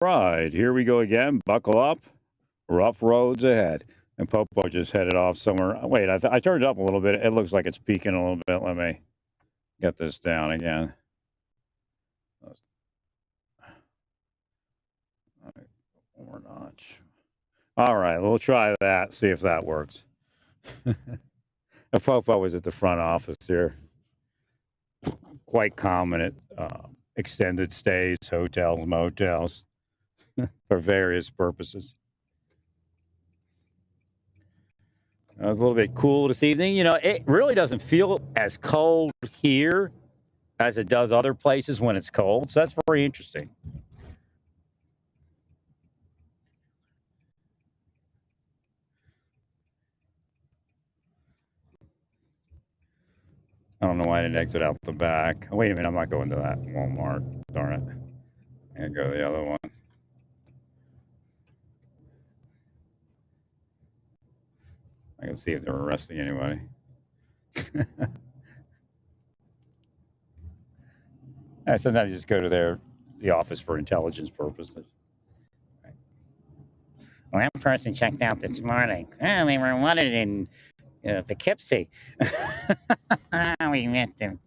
Right, here we go again. Buckle up. Rough roads ahead. And Popo just headed off somewhere. Wait, I turned it up a little bit. It looks like it's peaking a little bit. Let me get this down again. All right, one more notch. All right, we'll try that. See if that works. Popo was at the front office here. Quite common at extended stays, hotels, motels, for various purposes. It was a little bit cool this evening. You know, it really doesn't feel as cold here as it does other places when it's cold. So that's very interesting. I don't know why I didn't exit out the back. Oh, wait a minute, I'm not going to that Walmart. Darn it. I'm going to go to the other one. I can see if they're arresting anybody. Sometimes you just go to the office for intelligence purposes. Well, that person checked out this morning. Oh, they were wanted in Poughkeepsie. We met them.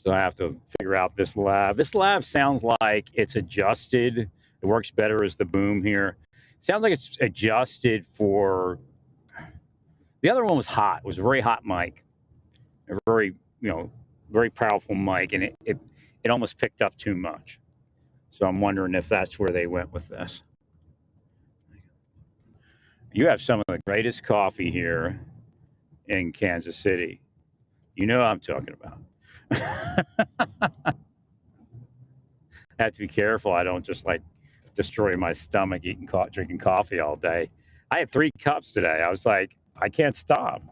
So I have to figure out this lab. This lab sounds like it's adjusted. It works better as the boom here. Sounds like it's adjusted for. The other one was hot. It was a very hot mic, a very very powerful mic, and it almost picked up too much. So I'm wondering if that's where they went with this. You have some of the greatest coffee here in Kansas City. You know what I'm talking about. I have to be careful. I don't just like destroy my stomach drinking coffee all day. I had 3 cups today. I was like, I can't stop.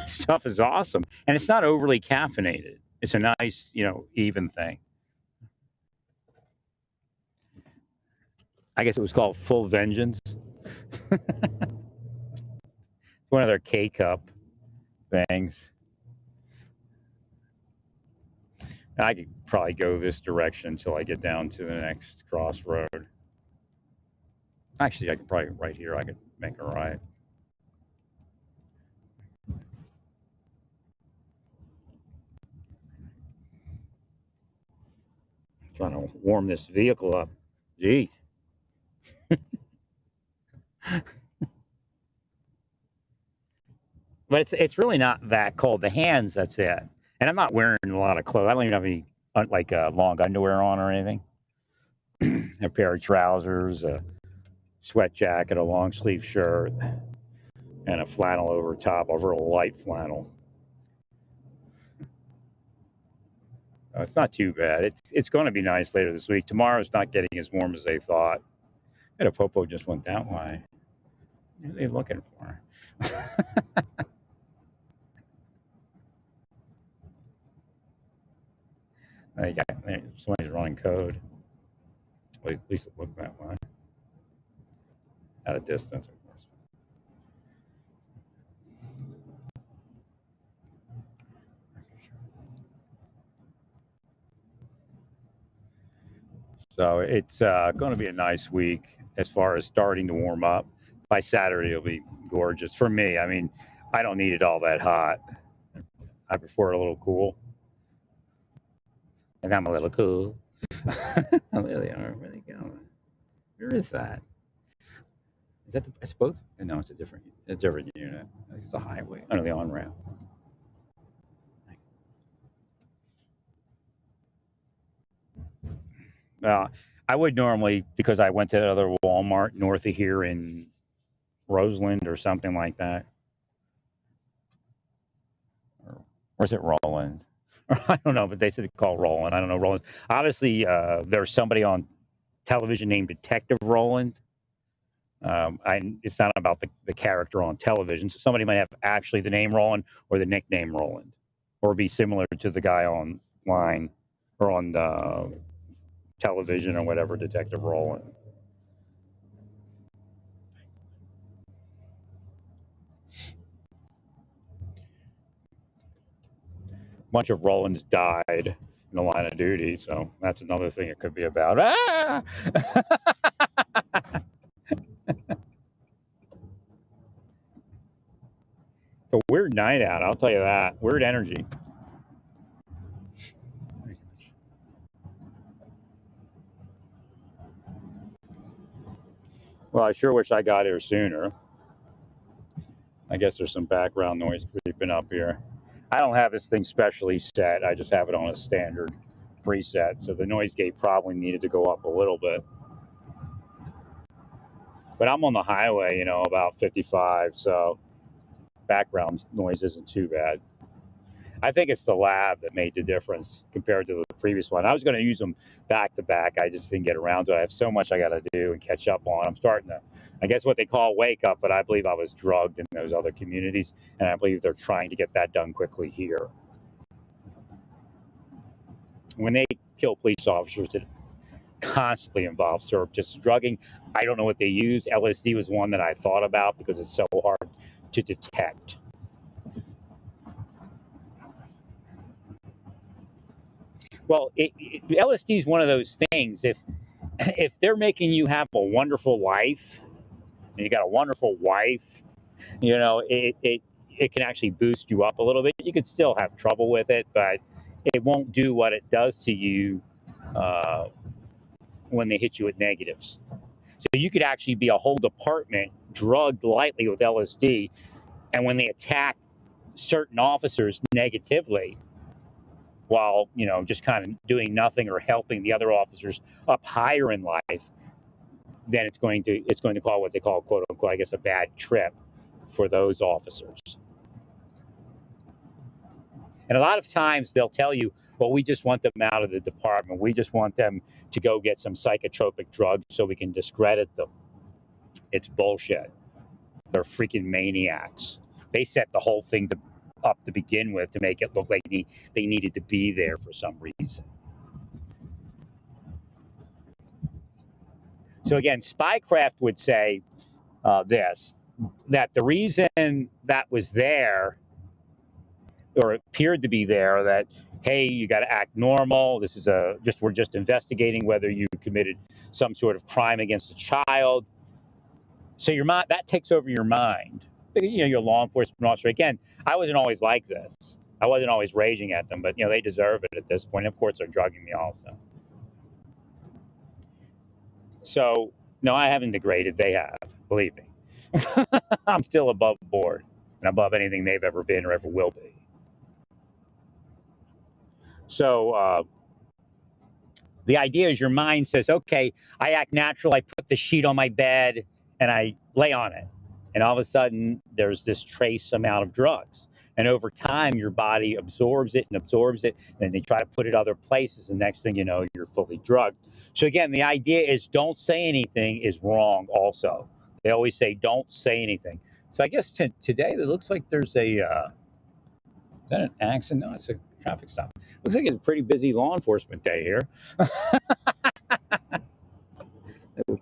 Stuff is awesome, and it's not overly caffeinated. It's a nice, even thing. I guess it was called Full Vengeance. One of their K cup things. I could probably go this direction until I get down to the next crossroad. Actually, I could probably right here. I could make a right. Trying to warm this vehicle up. Jeez. But it's really not that cold. The hands, that's it. And I'm not wearing a lot of clothes. I don't even have any like long underwear on or anything. A pair of trousers, a sweat jacket, a long sleeve shirt, and a flannel over top, a real light flannel. It's not too bad. It's going to be nice later this week. Tomorrow's not getting as warm as they thought. And a popo just went that way. What are they looking for? Somebody's running code. Well, at least it looked that way. At a distance, of course. So it's going to be a nice week as far as starting to warm up. By Saturday, it'll be gorgeous for me. I mean, I don't need it all that hot. I prefer it a little cool. And I'm a little cool. I really are. Where are they going? Where is that? Is that it's both? No, it's a different unit. It's the highway under the on ramp. I would normally because I went to that other Walmart north of here in Roseland or something like that. Or is it Roland? I don't know, but they said call Roland. I don't know Roland. Obviously, there's somebody on television named Detective Roland. It's not about the character on television. So somebody might have actually the name Roland or the nickname Roland, or be similar to the guy online or on the television or whatever, Detective Roland. bunch of Rolands died in the line of duty, so that's another thing it could be about. Ah! A weird night out, I'll tell you that. Weird energy. Well, I sure wish I got here sooner. I guess there's some background noise creeping up here. I don't have this thing specially set. I just have it on a standard preset, so the noise gate probably needed to go up a little bit. But I'm on the highway, about 55, so background noise isn't too bad. I think it's the lab that made the difference compared to the previous one. I was going to use them back to back. I just didn't get around to it. I have so much I got to do and catch up on. I'm starting to, I guess what they call wake up, but I believe I was drugged in those other communities, and I believe they're trying to get that done quickly here. When they kill police officers, it constantly involves surreptitious drugging. I don't know what they use. LSD was one that I thought about because it's so hard to detect. Well, LSD is one of those things. If they're making you have a wonderful life, and you got a wonderful wife, it can actually boost you up a little bit. You could still have trouble with it, but it won't do what it does to you uh, when they hit you with negatives. So you could actually be a whole department drugged lightly with LSD, and when they attack certain officers negatively, while just kind of doing nothing or helping the other officers up higher in life, then it's going to call what they call, quote unquote, I guess, a bad trip for those officers. And a lot of times they'll tell you, well, we just want them out of the department. We just want them to go get some psychotropic drugs so we can discredit them. It's bullshit. They're freaking maniacs. They set the whole thing up to begin with to make it look like they needed to be there for some reason. So again, Spycraft would say that the reason that was there, or appeared to be there, that hey, you got to act normal. This is we're just investigating whether you committed some sort of crime against a child. So your mind, that takes over your mind. You're a law enforcement officer. Again, I wasn't always like this. I wasn't always raging at them, but they deserve it at this point. Of course, they're drugging me also. So no, I haven't degraded. They have, believe me. I'm still above board and above anything they've ever been or ever will be. So the idea is your mind says, okay, I act natural. I put the sheet on my bed and I lay on it. And all of a sudden, there's this trace amount of drugs. And over time, your body absorbs it and absorbs it. And they try to put it other places. And next thing you know, you're fully drugged. So again, the idea is don't say anything is wrong also. They always say don't say anything. So I guess today, it looks like there's is that an accident? No, it's a traffic stop. Looks like it's a pretty busy law enforcement day here.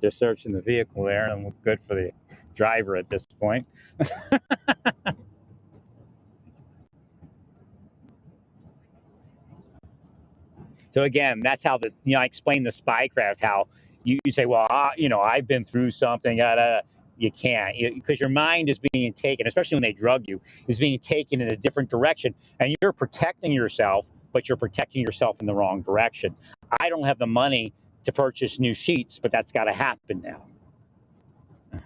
They're searching the vehicle there, and good for the driver at this point. So again, that's how I explained the spycraft. How you say, well, I've been through something. You can't, because your mind is being taken, especially when they drug you, is being taken in a different direction, and you're protecting yourself, but you're protecting yourself in the wrong direction. I don't have the money to purchase new sheets, but that's got to happen now.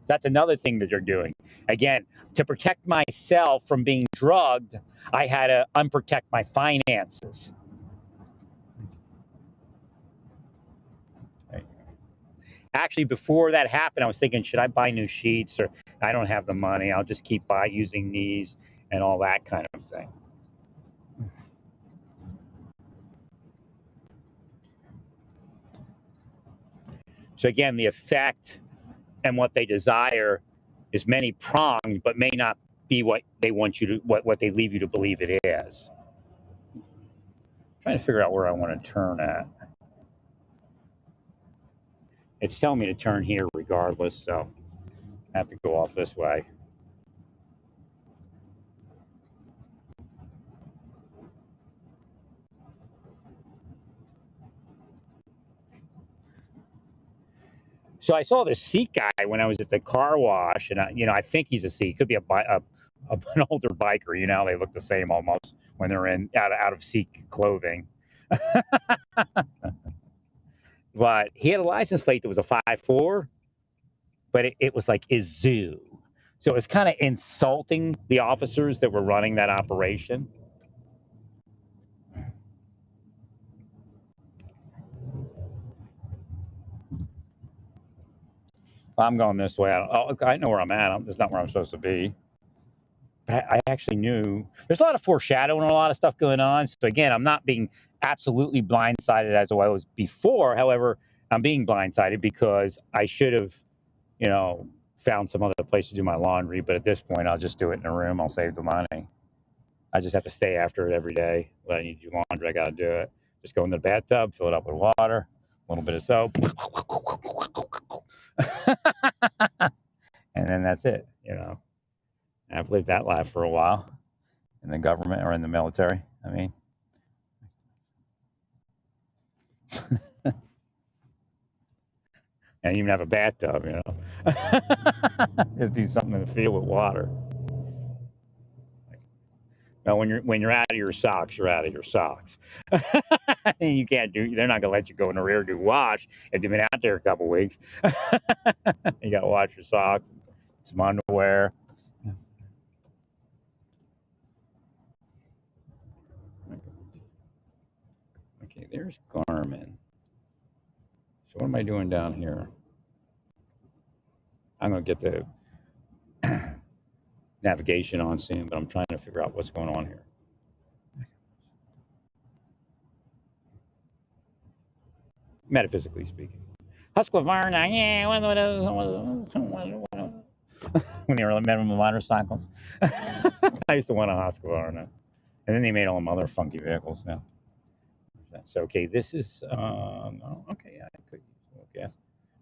That's another thing that they're doing. Again, to protect myself from being drugged, I had to unprotect my finances. Actually, before that happened, I was thinking, should I buy new sheets? Or I don't have the money. I'll just keep using these and all that kind of thing. So again, the effect and what they desire is many pronged, but may not be what they want you to, what they leave you to believe it is. I'm trying to figure out where I want to turn at. It's telling me to turn here regardless, so I have to go off this way. So I saw this Sikh guy when I was at the car wash, and I think he's a Sikh. Could be an older biker. They look the same almost when they're in out of Sikh clothing. But he had a license plate that was a 5.4, but it was like Izu. So it was kind of insulting the officers that were running that operation. I'm going this way. I know where I'm at. That's not where I'm supposed to be. But I actually knew there's a lot of foreshadowing and a lot of stuff going on. So again, I'm not being absolutely blindsided as I was before. However, I'm being blindsided because I should have, you know, found some other place to do my laundry. But at this point, I'll just do it in a room. I'll save the money. I just have to stay after it every day. When I need to do laundry, I got to do it. Just go in the bathtub, fill it up with water, a little bit of soap, and then that's it. I've lived that life for a while in the government or in the military. I mean, and even have a bathtub. Just do something in the field with water. Now, when you're out of your socks, you're out of your socks. And you can't do. They're not gonna let you go in the rear do wash if you've been out there a couple weeks. You gotta wash your socks, some underwear. Okay, there's Garmin. So what am I doing down here? I'm gonna get the navigation on soon, but I'm trying to figure out what's going on here. Metaphysically speaking. Husqvarna, yeah, when they were minimum motorcycles. I used to want a Husqvarna. And then they made all them other funky vehicles now. So, okay, this is, no, okay, yeah, I could use a little gas.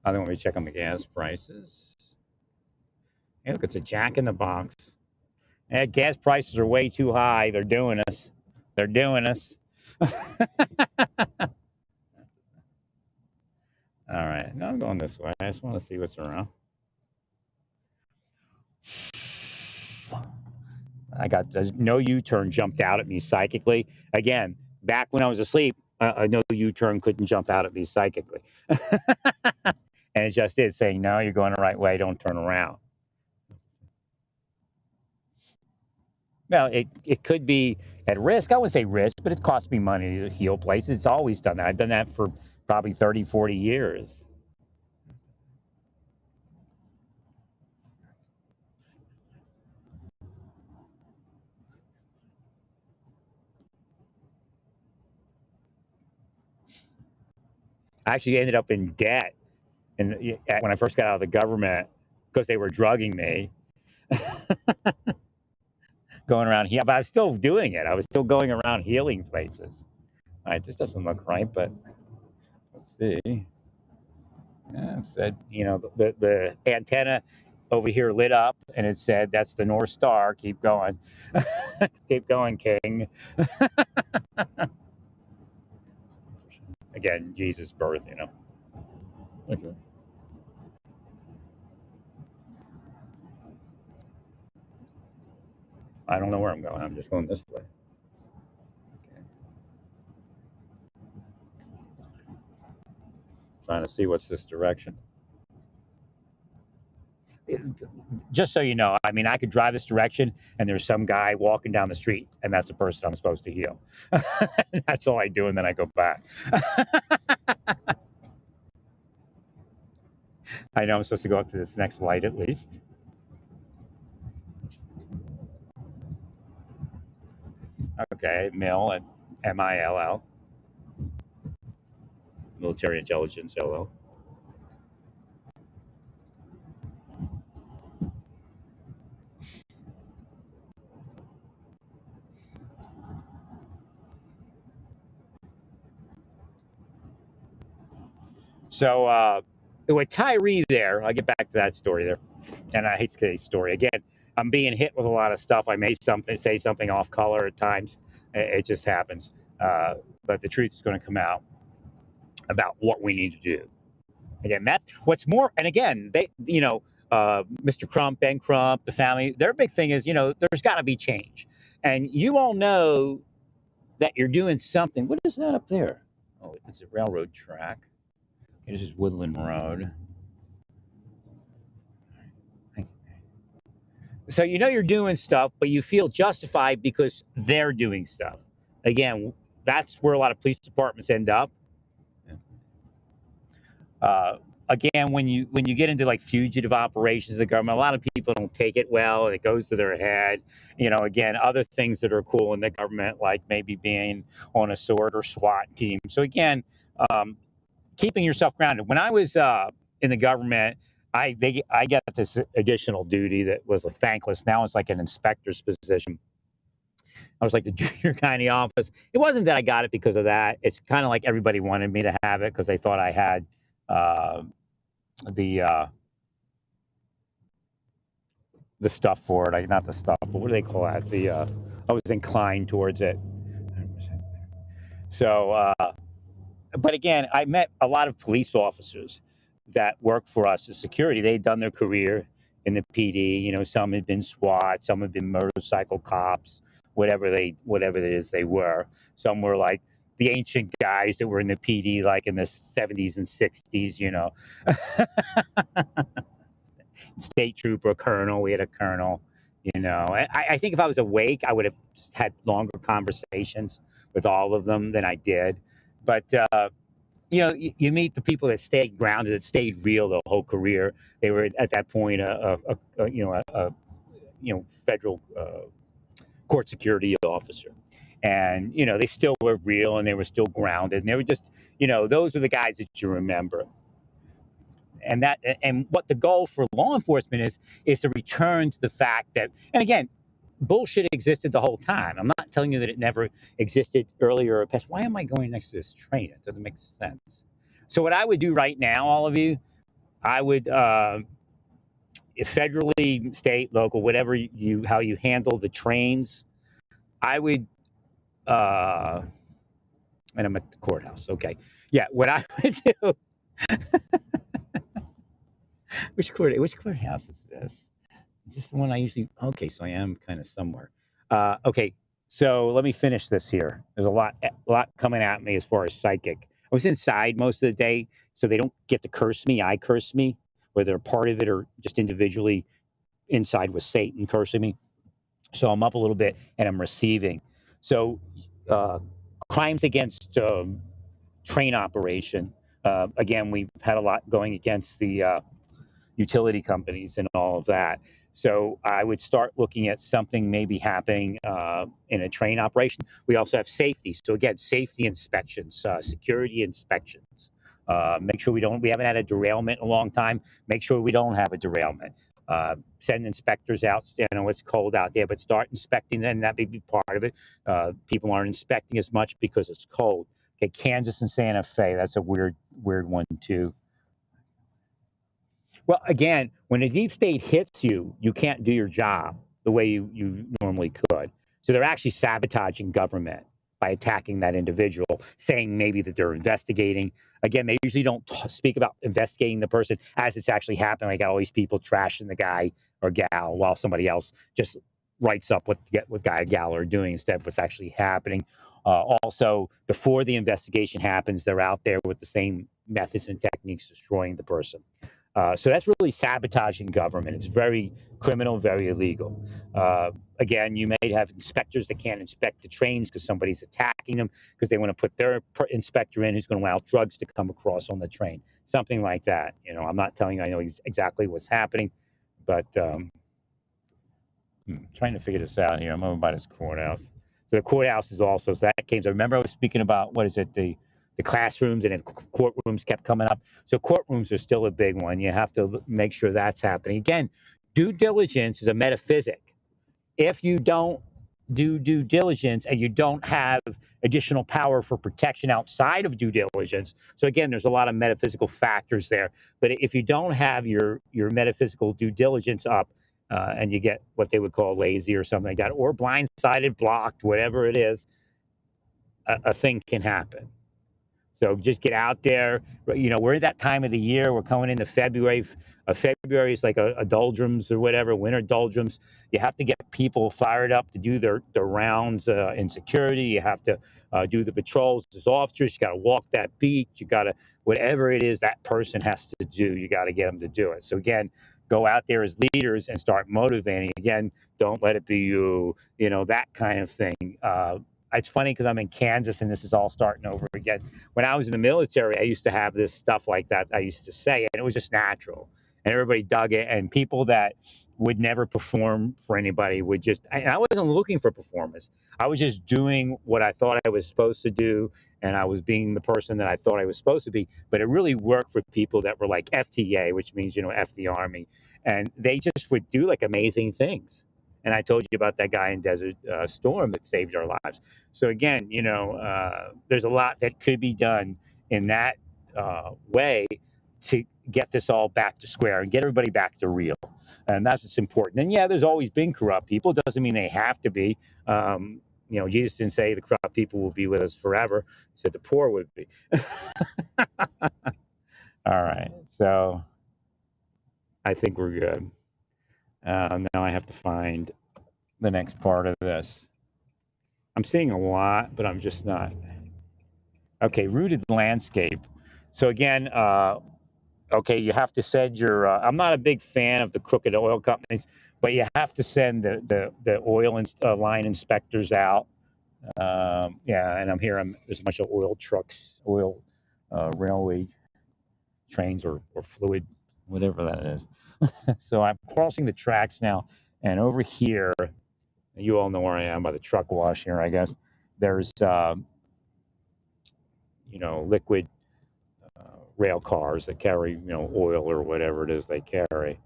I don't want me to check on the gas prices. Hey, look, it's a Jack in the Box. Gas prices are way too high. They're doing us. They're doing us. All right, now I'm going this way. I just want to see what's around. I got no U-turn jumped out at me psychically. Again, back when I was asleep, a no U-turn couldn't jump out at me psychically. And it just is saying, no, you're going the right way. Don't turn around. Well, it could be at risk. I wouldn't say risk, but it costs me money to heal places. It's always done that. I've done that for probably 30, 40 years. I actually ended up in debt and when I first got out of the government because they were drugging me. Going around here, but I was still doing it. I was still going around healing places. All right, this doesn't look right, but let's see. Yeah, it said, the antenna over here lit up, and it said, "That's the North Star. Keep going, keep going, King." Again, Jesus' birth. Okay. I don't know where I'm going. I'm just going this way. Okay. Trying to see what's this direction. Just so you know, I mean, I could drive this direction and there's some guy walking down the street and that's the person I'm supposed to heal. That's all I do and then I go back. I know I'm supposed to go up to this next light at least. Okay, MIL at MILL, Military Intelligence LL. So with Tyre there, I'll get back to that story there. And I hate today's story. Again, I'm being hit with a lot of stuff. I may say something off color at times. It just happens. But the truth is going to come out about what we need to do. Again, that what's more, and again, Mr. Crump, Ben Crump, the family, their big thing is, there's got to be change, and you all know that you're doing something. What is that up there? Oh, it's a railroad track. This is Woodland Road. So you're doing stuff, but you feel justified because they're doing stuff. Again, that's where a lot of police departments end up. Again, when you get into like fugitive operations of the government, a lot of people don't take it well, and it goes to their head. Again, other things that are cool in the government, like maybe being on a sword or SWAT team. So again, um, keeping yourself grounded. When I was in the government, I got this additional duty that was a thankless. Now it's like an inspector's position. I was like the junior guy in the office. It wasn't that I got it because of that. It's kind of like everybody wanted me to have it because they thought I had uh, the uh, the stuff for it. Not the stuff, but what do they call that? I was inclined towards it. So, but again, I met a lot of police officers that work for us as security. They'd done their career in the PD. Some had been SWAT, some had been motorcycle cops, whatever it is they were. Some were like the ancient guys that were in the PD, like in the 70s and 60s. State trooper, colonel. We had a colonel. I think if I was awake, I would have had longer conversations with all of them than I did. But you meet the people that stayed grounded, that stayed real the whole career. They were at that point a federal court security officer, and they still were real and they were still grounded, and they were just those are the guys that you remember. And what the goal for law enforcement is to return to the fact that, and again, bullshit existed the whole time. I'm not telling you that it never existed earlier or past. Why am I going next to this train? It doesn't make sense. So what I would do right now, all of you, I would federally, state, local, whatever how you handle the trains, I would. Uh, and I'm at the courthouse. Okay, yeah. What I would do. Which courthouse is this? Is this the one I usually? Okay, so I am kind of somewhere. Okay, so let me finish this here. There's a lot coming at me as far as psychic. I was inside most of the day, so they don't get to curse me. I curse me, whether they're part of it or just individually inside with Satan cursing me. So I'm up a little bit and I'm receiving. So uh, crimes against train operation. Again, we've had a lot going against the utility companies and all of that. So I would start looking at something maybe happening in a train operation. We also have safety. So again, safety inspections, security inspections. Make sure we haven't had a derailment in a long time. Make sure we don't have a derailment. Send inspectors out. It's cold out there, but start inspecting them. That may be part of it. People aren't inspecting as much because it's cold. Okay, Kansas and Santa Fe. That's a weird one too. Well, again, when a deep state hits you, you can't do your job the way you normally could. So they're actually sabotaging government by attacking that individual, saying maybe that they're investigating. Again, they usually don't speak about investigating the person as it's actually happening. Like all these people trashing the guy or gal while somebody else just writes up what guy or gal are doing instead of what's actually happening. Also, before the investigation happens, they're out there with the same methods and techniques destroying the person. So that's really sabotaging government. It's very criminal, very illegal. Again, you may have inspectors that can't inspect the trains because somebody's attacking them because they want to put their inspector in who's going to allow drugs to come across on the train. Something like that. I'm not telling you I know exactly what's happening, but trying to figure this out here. I'm over by this courthouse. So the courthouse is also, so that came. So remember I was speaking about, what is it, the classrooms, and then courtrooms kept coming up. So courtrooms are still a big one. You have to make sure that's happening. Again, due diligence is a metaphysic. If you don't do due diligence and you don't have additional power for protection outside of due diligence, so again, there's a lot of metaphysical factors there. But if you don't have your metaphysical due diligence up, and you get what they would call lazy or something like that, or blindsided, blocked, whatever it is, a thing can happen. So just get out there. You know, we're at that time of the year. We're coming into February. February is like a doldrums or whatever, winter doldrums. You have to get people fired up to do their rounds in security. You have to do the patrols as officers. You got to walk that beat. You got to, whatever it is that person has to do, you got to get them to do it. So again, go out there as leaders and start motivating. Again, don't let it be you know, that kind of thing. It's funny because I'm in Kansas and this is all starting over again. When I was in the military, I used to have this stuff like that. I used to say, and it was just natural, and everybody dug it. And people that would never perform for anybody would just. And I wasn't looking for performance. I was just doing what I thought I was supposed to do, and I was being the person that I thought I was supposed to be. But it really worked for people that were like FTA, which means, you know, F the Army, and they just would do like amazing things. And I told you about that guy in Desert Storm that saved our lives. So again, you know, there's a lot that could be done in that way to get this all back to square and get everybody back to real. And that's what's important. And yeah, there's always been corrupt people. Doesn't mean they have to be. You know, Jesus didn't say the corrupt people will be with us forever. He said the poor would be. All right. So I think we're good. Now I have to find the next part of this. I'm seeing a lot, but I'm just not. Okay, rooted landscape. So again, okay, you have to send your. I'm not a big fan of the crooked oil companies, but you have to send the oil line inspectors out. Yeah, and I'm here. There's a bunch of oil trucks, oil railway trains, or fluid, whatever that is. So I'm crossing the tracks now, and over here, you all know where I am by the truck wash here, I guess. There's you know, liquid rail cars that carry, you know, oil or whatever it is they carry.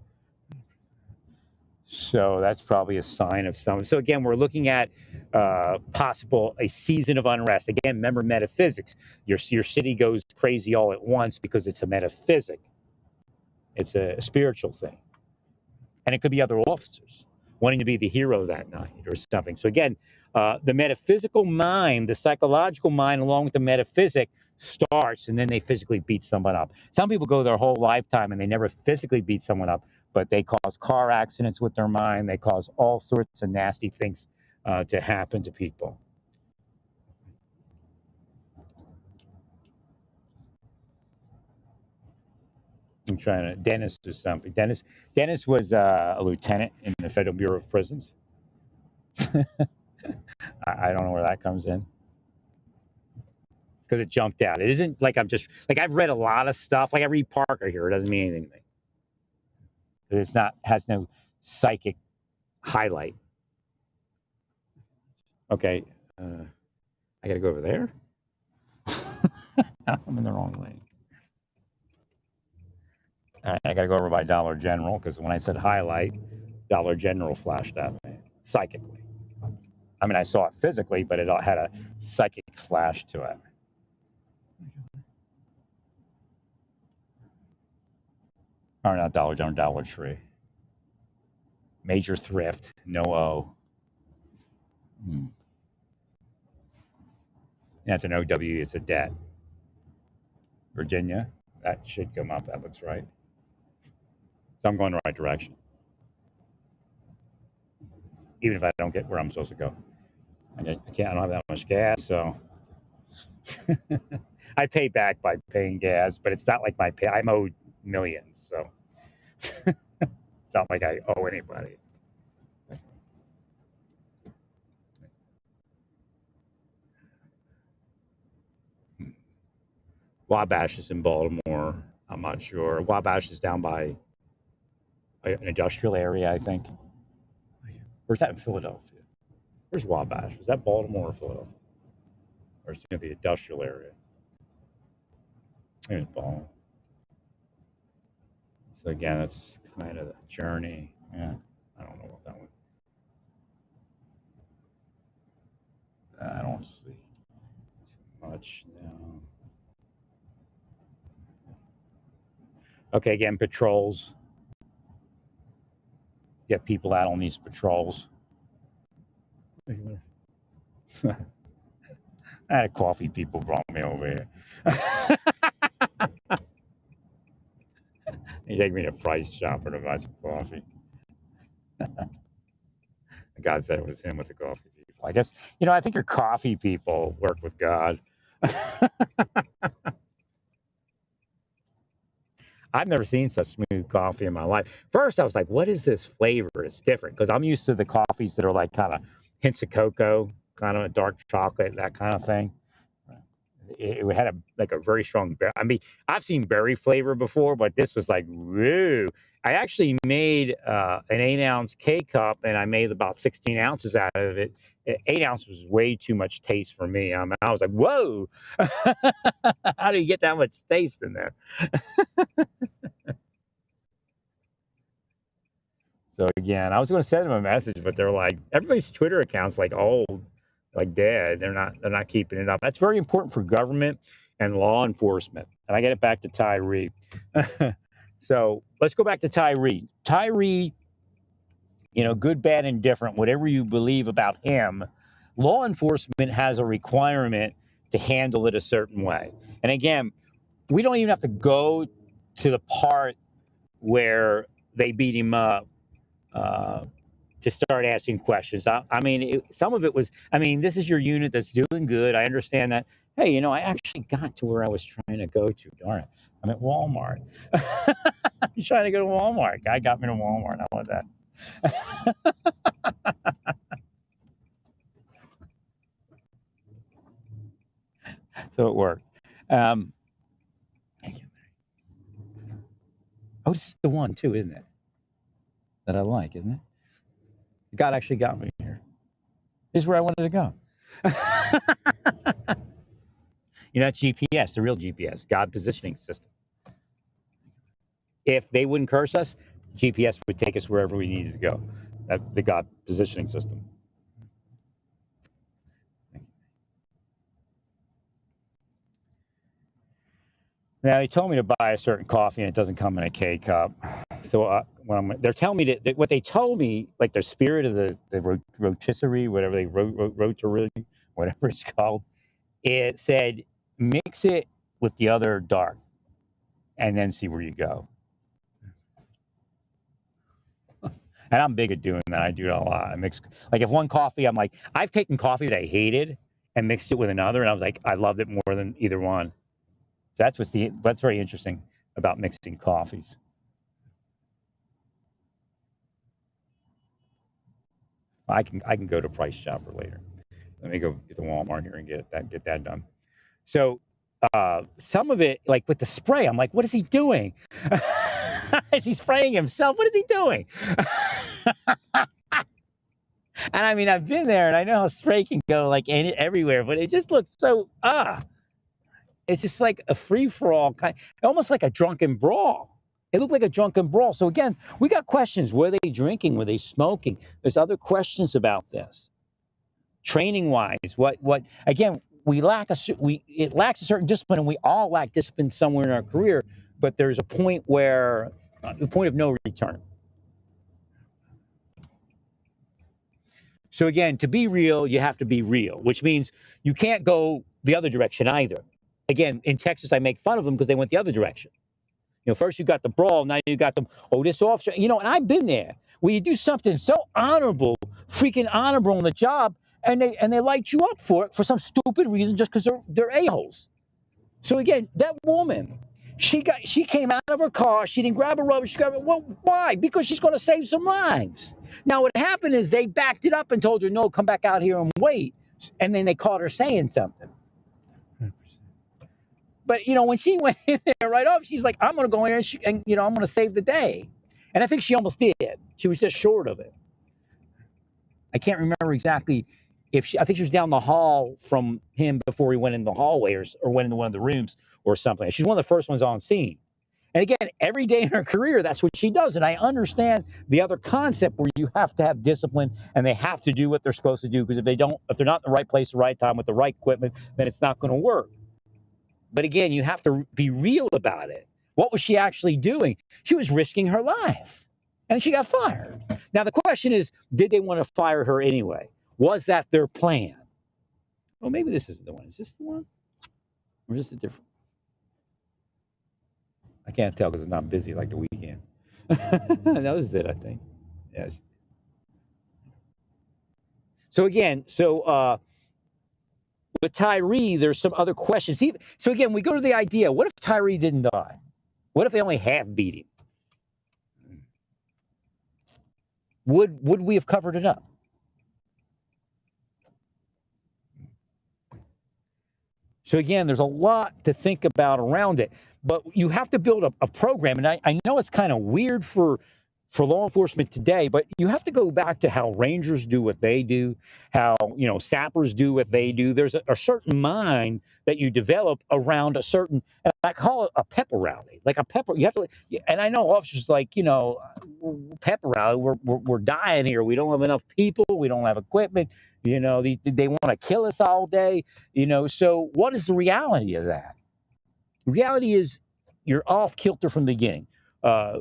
So that's probably a sign of some. So again, we're looking at possible a season of unrest. Again, remember metaphysics. Your city goes crazy all at once because it's a metaphysic. It's a spiritual thing, and it could be other officers wanting to be the hero that night or something. So again, the metaphysical mind, the psychological mind, along with the metaphysic, starts, and then they physically beat someone up. Some people go their whole lifetime and they never physically beat someone up, but they cause car accidents with their mind. They cause all sorts of nasty things to happen to people. I'm trying to. Dennis is something. Dennis was a lieutenant in the Federal Bureau of Prisons. I don't know where that comes in because it jumped out. It isn't like I'm just like I've read a lot of stuff. Like I read Parker here. It doesn't mean anything to me. It's not has no psychic highlight. Okay, I got to go over there. I'm in the wrong lane. All right, I got to go over by Dollar General because when I said highlight, Dollar General flashed at me psychically. I mean, I saw it physically, but it had a psychic flash to it. Or not Dollar General, Dollar Tree. Major thrift, no O. Hmm. Yeah, it's an OW, it's a debt. Virginia, that should come up. That looks right. So I'm going the right direction, even if I don't get where I'm supposed to go. I can't. I don't have that much gas, so I pay back by paying gas, but it's not like my pay. I'm owed millions, so it's not like I owe anybody. Wabash is in Baltimore. I'm not sure. Wabash is down by an industrial area, I think. Where's that in Philadelphia? Where's Wabash? Is that Baltimore or Philadelphia? Or is it the industrial area? I think it's Baltimore. So again, that's kind of the journey. Yeah, I don't know what that one. I don't see much now. Okay, again, patrols. Get people out on these patrols. I had coffee people brought me over here. They take me to Price Chopper to buy some coffee. The God said it was him with the coffee people. I guess, I think your coffee people work with God. I've never seen such smooth coffee in my life. First, I was like, what is this flavor? It's different because I'm used to the coffees that are like kind of hints of cocoa, kind of a dark chocolate, that kind of thing. It had a very strong berry. I mean, I've seen berry flavor before, but this was like woo. I actually made an 8-ounce K cup, and I made about 16 ounces out of it. 8 ounces was way too much taste for me. I was like, whoa, how do you get that much taste in there? So again, I was going to send them a message, but they're like, everybody's Twitter accounts like old, like dead. They're not keeping it up. That's very important for government and law enforcement. And I get it back to Tyre. So let's go back to Tyre. Tyre, good, bad, and different, whatever you believe about him, law enforcement has a requirement to handle it a certain way. And again, we don't even have to go to the part where they beat him up. To start asking questions. I mean, some of it was, this is your unit that's doing good. I understand that. Hey, I actually got to where I was trying to go to. Darn it. I'm at Walmart. I'm trying to go to Walmart. Guy got me to Walmart. How about that? So it worked. This is the one, too, isn't it? That I like, isn't it? God actually got me here. This is where I wanted to go. That's GPS, the real GPS, God positioning system. If they wouldn't curse us, GPS would take us wherever we needed to go. That's the God positioning system. Now they told me to buy a certain coffee and it doesn't come in a K cup. So they're telling me that what they told me, like the spirit of the rotisserie, whatever rotisserie, whatever it's called, it said mix it with the other dark, and then see where you go. And I'm big at doing that. I do it a lot. I mix, like, if one coffee, I'm like, I've taken coffee that I hated and mixed it with another, and I was like, I loved it more than either one. So that's very interesting about mixing coffees. I can go to Price Chopper later. Let me go to the Walmart here and get that done. So some of it, like with the spray, I'm like, what is he doing? Is he spraying himself? What is he doing? And I mean, I've been there and I know how spray can go like everywhere, but it just looks so it's just like a free for all kind, almost like a drunken brawl. It looked like a drunken brawl. So again, we got questions. Were they drinking? Were they smoking? There's other questions about this. Training wise, what again? It lacks a certain discipline, and we all lack discipline somewhere in our career. But there's a point where the point of no return. So again, to be real, you have to be real, which means you can't go the other direction either. Again, in Texas, I make fun of them because they went the other direction. First you got the brawl, now you got this officer, and I've been there where you do something so honorable, freaking honorable on the job, and they light you up for it for some stupid reason just because they're a-holes. So again, that woman, she came out of her car, she didn't grab a rubber, she grabbed it. Well, why? Because she's going to save some lives. Now what happened is they backed it up and told her, no, come back out here and wait, and then they caught her saying something. But when she went in there right off, she's like, I'm going to go in and I'm going to save the day. And I think she almost did. She was just short of it. I can't remember exactly I think she was down the hall from him before he went in the hallway or went into one of the rooms or something. She's one of the first ones on scene. And again, every day in her career, that's what she does. And I understand the other concept where you have to have discipline and they have to do what they're supposed to do, because if they're not in the right place at the right time with the right equipment, then it's not going to work. But again, you have to be real about it. What was she actually doing? She was risking her life, and she got fired. Now, the question is, did they want to fire her anyway? Was that their plan? Oh, maybe this isn't the one. Is this the one? Or is this a different? I can't tell because it's not busy like the weekend. That was it, I think. Yeah. So again, with Tyre, there's some other questions. So again, we go to the idea: what if Tyre didn't die? What if they only half beat him? Would we have covered it up? So again, there's a lot to think about around it, but you have to build a program. And I know it's kind of weird for law enforcement today, but you have to go back to how rangers do what they do, how sappers do what they do. There's a certain mind that you develop around a certain, and I call it a pepper rally, like a pepper. You have to, and I know officers like pepper rally. We're dying here. We don't have enough people. We don't have equipment. They want to kill us all day. So what is the reality of that? The reality is you're off kilter from the beginning.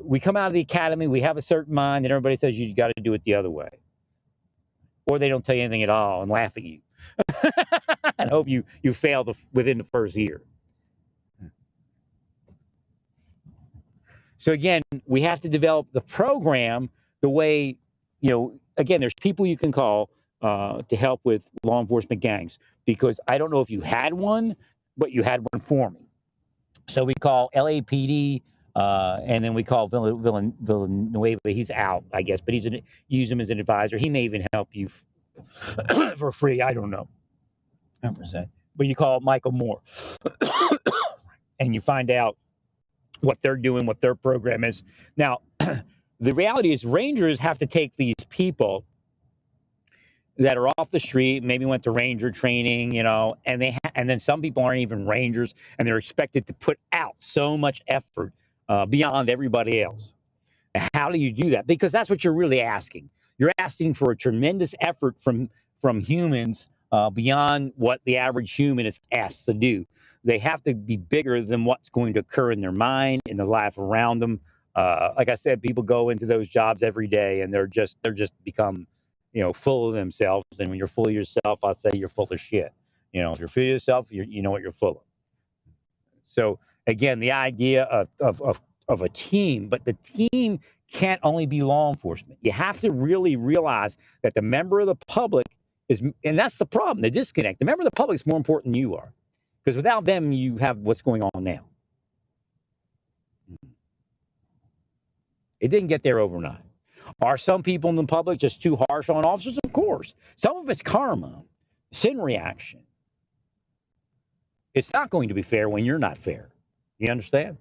We come out of the academy, we have a certain mind, and everybody says you got to do it the other way, or they don't tell you anything at all and laugh at you and hope you fail within the first year. So again, we have to develop the program the way, again, there's people you can call to help with law enforcement gangs, because I don't know if you had one, but you had one for me. So we call LAPD, and then we call Villanueva. He's out, I guess, but use him as an advisor. He may even help you for free. I don't know. 100%. But you call Michael Moore, and you find out what they're doing, what their program is. Now, the reality is rangers have to take these people that are off the street, maybe went to ranger training, and then some people aren't even rangers, and they're expected to put out so much effort beyond everybody else. How do you do that? Because that's what you're really asking. You're asking for a tremendous effort from humans beyond what the average human is asked to do. They have to be bigger than what's going to occur in their mind, in the life around them. Like I said, people go into those jobs every day, and they're just become full of themselves. And when you're full of yourself, I'll say you're full of shit. If you're full of yourself, you know what you're full of. So again, the idea of a team, but the team can't only be law enforcement. You have to really realize that the member of the public is, and that's the problem, the disconnect. The member of the public is more important than you are, because without them, you have what's going on now. It didn't get there overnight. Are some people in the public just too harsh on officers? Of course. Some of it's karma, sin reaction. It's not going to be fair when you're not fair. You understand?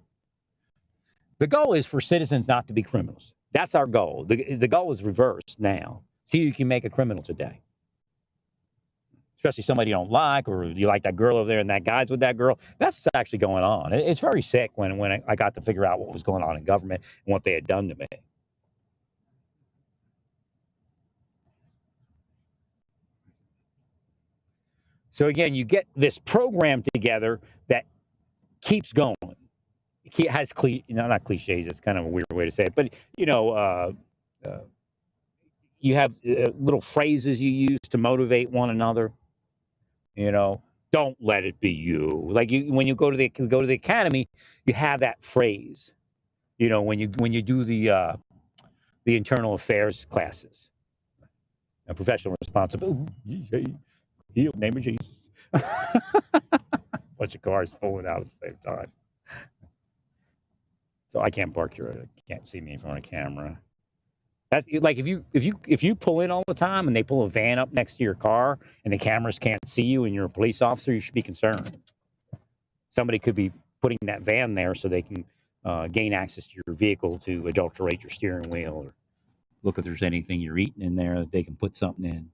The goal is for citizens not to be criminals. That's our goal. The goal is reversed now. See, you can make a criminal today, especially somebody you don't like, or you like that girl over there and that guy's with that girl. That's what's actually going on. It's very sick when I got to figure out what was going on in government and what they had done to me. So again, you get this program together that keeps going. It has not cliches. It's kind of a weird way to say it, but you have little phrases you use to motivate one another. Don't let it be you. Like when you go to the academy, you have that phrase. When you do the internal affairs classes, professional responsibility. Heal, name of Jesus. Bunch of cars pulling out at the same time. So I can't park here. You can't see me in front of camera. That's like if you pull in all the time and they pull a van up next to your car and the cameras can't see you and you're a police officer, you should be concerned. Somebody could be putting that van there so they can gain access to your vehicle to adulterate your steering wheel, or look if there's anything you're eating in there that they can put something in.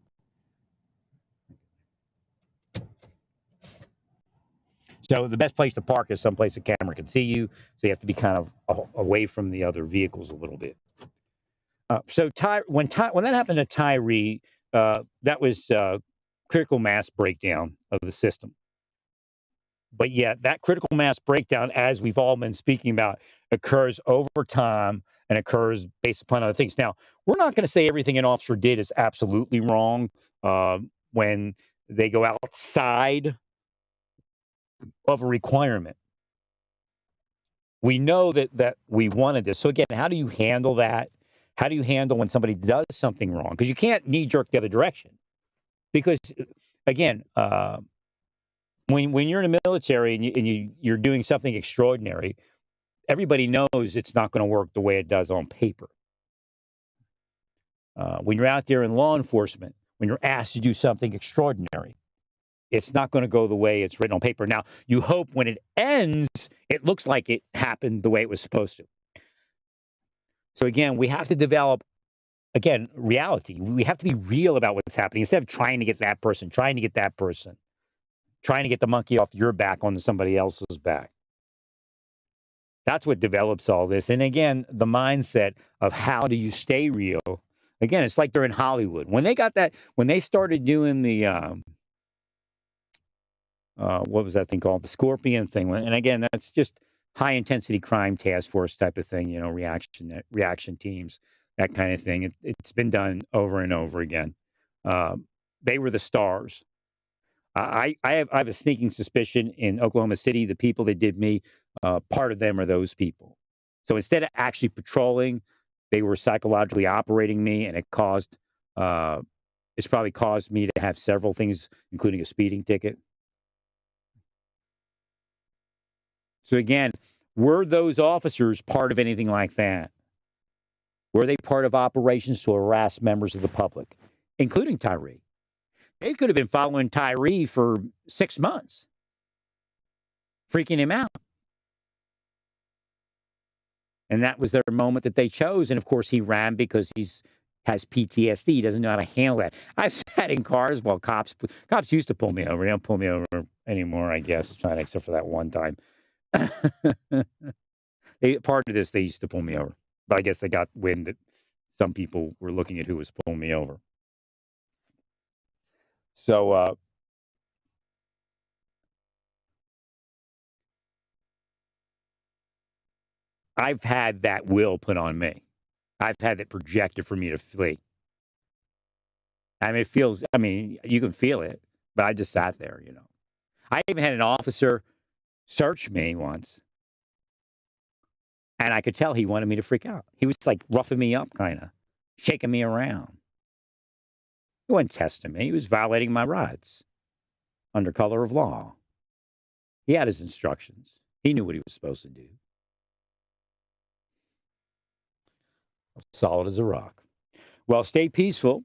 So the best place to park is someplace the camera can see you. So you have to be kind of away from the other vehicles a little bit. So when that happened to Tyre, that was critical mass breakdown of the system. But yet that critical mass breakdown, as we've all been speaking about, occurs over time and occurs based upon other things. Now, we're not going to say everything an officer did is absolutely wrong. When They go outside of a requirement. We know that we wanted this. So again, how do you handle that? How do you handle when somebody does something wrong? Because you can't knee jerk the other direction. Because again, when you're in the military and you're doing something extraordinary, everybody knows it's not going to work the way it does on paper. When you're out there in law enforcement, when you're asked to do something extraordinary, it's not going to go the way it's written on paper. Now, you hope when it ends, it looks like it happened the way it was supposed to. So again, we have to develop, again, reality. We have to be real about what's happening instead of trying to get that person, trying to get that person, trying to get the monkey off your back onto somebody else's back. That's what develops all this. And again, the mindset of how do you stay real? Again, it's like they're in Hollywood. When they started doing the what was that thing called? The Scorpion thing. And again, that's just high intensity crime task force type of thing, reaction teams, that kind of thing. It's been done over and over again. They were the stars. I have a sneaking suspicion in Oklahoma City, the people that did me, part of them are those people. So instead of actually patrolling, they were psychologically operating me, and it's probably caused me to have several things, including a speeding ticket. So again, were those officers part of anything like that? Were they part of operations to harass members of the public, including Tyre? They could have been following Tyre for 6 months, freaking him out. And that was their moment that they chose. And of course, he ran because has PTSD. He doesn't know how to handle that. I've sat in cars while cops used to pull me over. They don't pull me over anymore, I guess, except for that one time. Part of this, they used to pull me over. But I guess they got wind that some people were looking at who was pulling me over. So I've had that will put on me. I've had it projected for me to flee. I mean, you can feel it, but I just sat there. I even had an officer search me once, and I could tell he wanted me to freak out. He was like roughing me up, kind of shaking me around. He wasn't testing me. He was violating my rights under color of law. He had his instructions. He knew what he was supposed to do. Solid as a rock. Well, stay peaceful.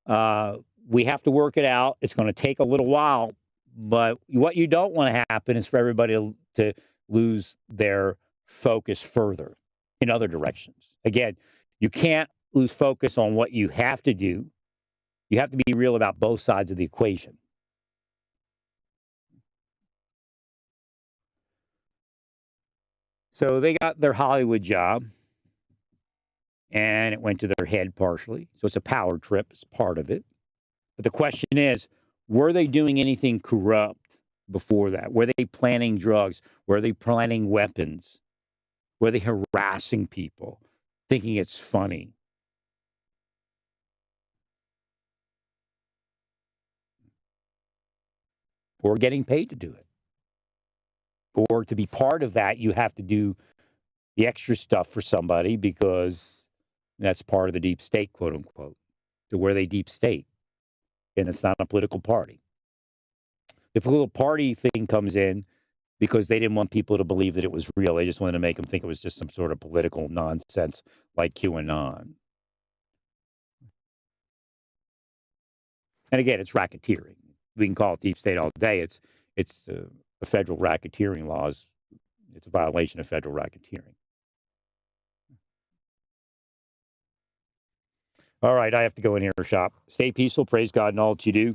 We have to work it out. It's going to take a little while, but what you don't want to happen is for everybody to lose their focus further in other directions. Again, you can't lose focus on what you have to do. You have to be real about both sides of the equation. So they got their Hollywood job, and it went to their head partially. So it's a power trip. It's part of it. But the question is, were they doing anything corrupt before that? Were they planning drugs? Were they planning weapons? Were they harassing people, thinking it's funny? Or getting paid to do it? Or to be part of that, you have to do the extra stuff for somebody because that's part of the deep state, quote unquote. So where they deep state, and it's not a political party. The political party thing comes in because they didn't want people to believe that it was real. They just wanted to make them think it was just some sort of political nonsense like QAnon. And again, it's racketeering. We can call it deep state all day. It's the federal racketeering laws. It's a violation of federal racketeering. All right, I have to go in here and shop. Stay peaceful. Praise God in all that you do.